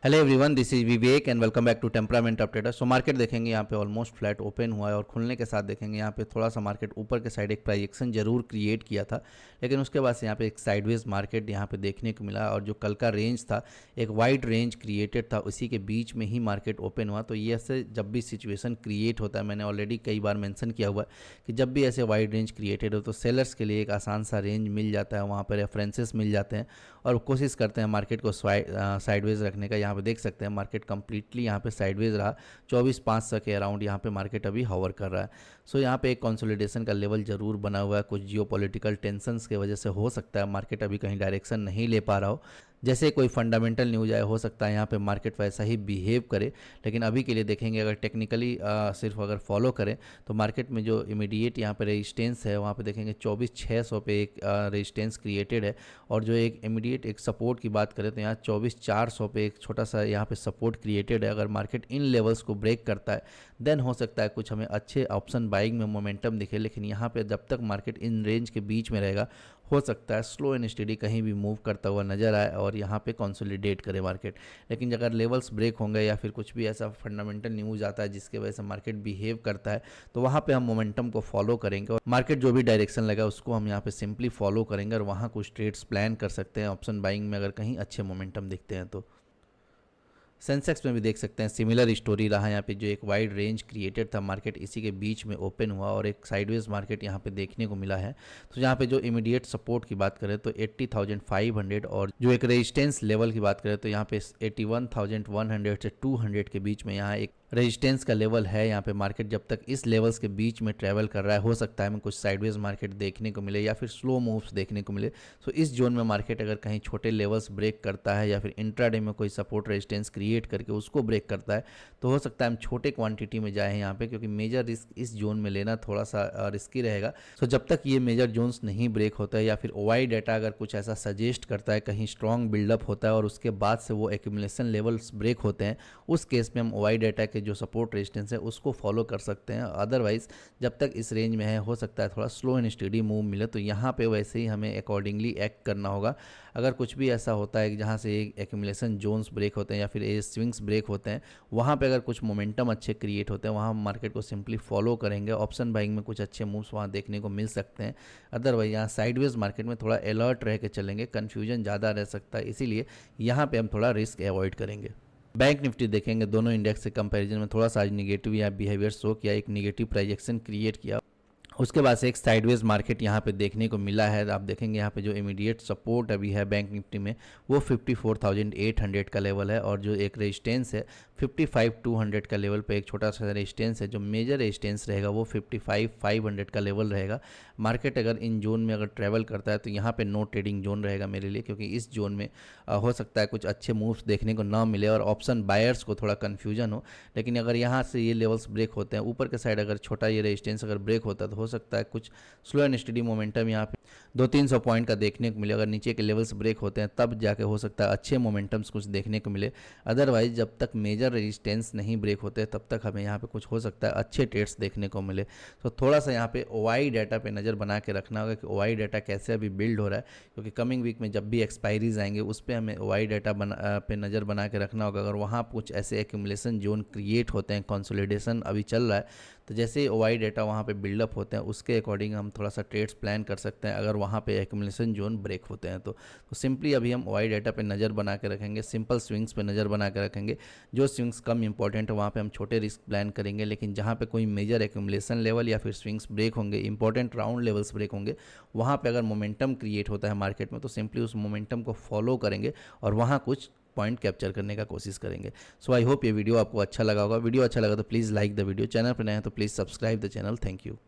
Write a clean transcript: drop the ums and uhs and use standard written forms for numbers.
Hello everyone, this is Vivek and welcome back to temperament updater. So market देखेंगे यहाँ पे almost flat open हुआ है और खुलने के साथ देखेंगे यहाँ पे थोड़ा सा मार्केट ऊपर के साइड एक प्राइजेक्शन जरूर क्रिएट किया था, लेकिन उसके बाद से यहाँ पे एक साइडवेज मार्केट यहाँ पे देखने को मिला और जो कल का रेंज था एक वाइड रेंज क्रिएटेड था, उसी के बीच में ही मार्केट ओपन हुआ। तो ये ऐसे जब भी सिचुएशन क्रिएट होता है, मैंने ऑलरेडी कई बार मैंसन किया हुआ है कि जब भी ऐसे वाइड रेंज क्रिएटेड हो तो सेलर्स के लिए एक आसान सा रेंज मिल जाता है, वहाँ पर रेफरेंसेस मिल जाते हैं और कोशिश करते हैं मार्केट को साइडवेज रखने का। यहाँ पे देख सकते हैं मार्केट कंप्लीटली यहाँ पे साइडवेज रहा, 24,500 के अराउंड यहाँ पे मार्केट अभी हवर कर रहा है। सो यहाँ पे एक कंसोलिडेशन का लेवल जरूर बना हुआ है, कुछ जियोपॉलिटिकल टेंशंस की वजह से हो सकता है मार्केट अभी कहीं डायरेक्शन नहीं ले पा रहा हो। जैसे कोई फंडामेंटल न्यूज आए हो सकता है यहाँ पे मार्केट वैसा ही बिहेव करे, लेकिन अभी के लिए देखेंगे अगर टेक्निकली सिर्फ अगर फॉलो करें तो मार्केट में जो इमीडिएट यहाँ पे रेजिस्टेंस है वहाँ पे देखेंगे 24,600 पे एक रेजिस्टेंस क्रिएटेड है और जो एक इमीडिएट एक सपोर्ट की बात करें तो यहाँ 24,400 पे एक छोटा सा यहाँ पे सपोर्ट क्रिएटेड है। अगर मार्केट इन लेवल्स को ब्रेक करता है देन हो सकता है कुछ हमें अच्छे ऑप्शन बाइंग में मोमेंटम दिखे, लेकिन यहाँ पे जब तक मार्केट इन रेंज के बीच में रहेगा हो सकता है स्लो एंड स्टेडी कहीं भी मूव करता हुआ नजर आए और यहाँ पे कंसोलिडेट करे मार्केट। लेकिन अगर लेवल्स ब्रेक होंगे या फिर कुछ भी ऐसा फंडामेंटल न्यूज आता है जिसके वजह से मार्केट बिहेव करता है तो वहाँ पे हम मोमेंटम को फॉलो करेंगे और मार्केट जो भी डायरेक्शन लगा उसको हम यहाँ पे सिंपली फॉलो करेंगे और वहाँ कुछ ट्रेड्स प्लान कर सकते हैं ऑप्शन बाइंग में अगर कहीं अच्छे मोमेंटम दिखते हैं तो। सेंसेक्स में भी देख सकते हैं सिमिलर स्टोरी रहा, यहाँ पे जो एक वाइड रेंज क्रिएटेड था मार्केट इसी के बीच में ओपन हुआ और एक साइडवेज मार्केट यहाँ पे देखने को मिला है। तो यहाँ पे जो इमीडिएट सपोर्ट की बात करें तो 80,500 और जो एक रेजिस्टेंस लेवल की बात करें तो यहाँ पे 81,100 से 200 के बीच में यहाँ एक रेजिस्टेंस का लेवल है। यहाँ पे मार्केट जब तक इस लेवल्स के बीच में ट्रैवल कर रहा है हो सकता है हमें कुछ साइडवेज मार्केट देखने को मिले या फिर स्लो मूव्स देखने को मिले। तो इस जोन में मार्केट अगर कहीं छोटे लेवल्स ब्रेक करता है या फिर इंट्राडे में कोई सपोर्ट रेजिस्टेंस क्रिएट करके उसको ब्रेक करता है तो हो सकता है हम छोटे क्वांटिटी में जाएँ यहाँ पे, क्योंकि मेजर रिस्क इस जोन में लेना थोड़ा सा रिस्की रहेगा। तो जब तक ये मेजर जोन्स नहीं ब्रेक होता है या फिर ओवाई डाटा अगर कुछ ऐसा सजेस्ट करता है कहीं स्ट्रॉन्ग बिल्डअप होता है और उसके बाद से वो एक्यूमुलेशन लेवल्स ब्रेक होते हैं, उस केस में हम ओवाई डाटा के जो सपोर्ट रेजिस्टेंस है उसको फॉलो कर सकते हैं। अदरवाइज जब तक इस रेंज में है हो सकता है थोड़ा स्लो एंड स्टेडी मूव मिले, तो यहाँ पे वैसे ही हमें अकॉर्डिंगली एक्ट करना होगा। अगर कुछ भी ऐसा होता है कि जहाँ से एक्यूमुलेशन जोन्स ब्रेक होते हैं या फिर ए स्विंग्स ब्रेक होते हैं वहाँ पे अगर कुछ मोमेंटम अच्छे क्रिएट होते हैं वहाँ हम मार्केट को सिंपली फॉलो करेंगे। ऑप्शन बाइंग में कुछ अच्छे मूव्स वहाँ देखने को मिल सकते हैं। अदरवाइज यहाँ साइडवेज मार्केट में थोड़ा अलर्ट रह के चलेंगे, कन्फ्यूजन ज़्यादा रह सकता है, इसीलिए यहाँ पे हम थोड़ा रिस्क अवॉइड करेंगे। बैंक निफ्टी देखेंगे दोनों इंडेक्स से कंपैरिजन में थोड़ा सा आज निगेटिव या बिहेवियर शो किया, एक निगेटिव प्राइजेक्शन क्रिएट किया। उसके बाद से एक साइडवेज मार्केट यहाँ पे देखने को मिला है। आप देखेंगे यहाँ पे जो इमीडिएट सपोर्ट अभी है बैंक निफ्टी में वो 54,800 का लेवल है और जो एक रेजिस्टेंस है 55,200 का लेवल पे एक छोटा सा रेजिस्टेंस है। जो मेजर रेजिस्टेंस रहेगा वो 55,500 का लेवल रहेगा। मार्केट अगर इन जोन में अगर ट्रैवल करता है तो यहाँ पे नो ट्रेडिंग जोन रहेगा मेरे लिए, क्योंकि इस जोन में हो सकता है कुछ अच्छे मूव्स देखने को ना मिले और ऑप्शन बायर्स को थोड़ा कन्फ्यूजन हो। लेकिन अगर यहाँ से ये लेवल्स ब्रेक होते हैं ऊपर के साइड अगर छोटा ये रेजिस्टेंस अगर ब्रेक होता है तो हो सकता है कुछ स्लो एंड स्टेडी मोमेंटम यहाँ पे 200-300 पॉइंट का देखने को मिले। अगर नीचे के लेवल्स ब्रेक होते हैं तब जाके हो सकता है अच्छे मोमेंटम्स कुछ देखने को मिले। अदरवाइज जब तक मेजर रेजिस्टेंस नहीं ब्रेक होते तब तक हमें यहाँ पे कुछ हो सकता है अच्छे ट्रेड्स देखने को मिले। तो थोड़ा सा यहाँ पे ओआई डाटा पे नज़र बना के रखना होगा कि ओआई डाटा कैसे अभी बिल्ड हो रहा है, क्योंकि कमिंग वीक में जब भी एक्सपायरीज आएंगे उस पर हमें ओआई डाटा पे नज़र बना के रखना होगा। अगर वहाँ कुछ ऐसे एक्यूमुलेशन जोन क्रिएट होते हैं, कंसोलिडेशन अभी चल रहा है, तो जैसे ही ओआई डाटा वहाँ पे बिल्डअप होते हैं उसके अकॉर्डिंग हम थोड़ा सा ट्रेड्स प्लान कर सकते हैं अगर वहाँ पे एक्यूमुलेशन जोन ब्रेक होते हैं तो सिंपली अभी हम ओआई डाटा पे नज़र बना के रखेंगे, सिंपल स्विंग्स पे नज़र बना के रखेंगे। जो स्विंग्स कम इंपॉर्टेंट है वहाँ पे हम छोटे रिस्क प्लान करेंगे, लेकिन जहाँ पे कोई मेजर एक्यूमुलेशन लेवल या फिर स्विंग्स ब्रेक होंगे, इंपॉर्टेंट राउंड लेवल्स ब्रेक होंगे, वहाँ पे अगर मोमेंटम क्रिएट होता है मार्केट में तो सिंपली उस मोमेंटम को फॉलो करेंगे और वहाँ कुछ पॉइंट कैप्चर करने का कोशिश करेंगे। सो आई होप ये वीडियो आपको अच्छा लगा होगा। वीडियो अच्छा लगा तो please like the video, channel पर नए हैं तो please subscribe the channel. Thank you.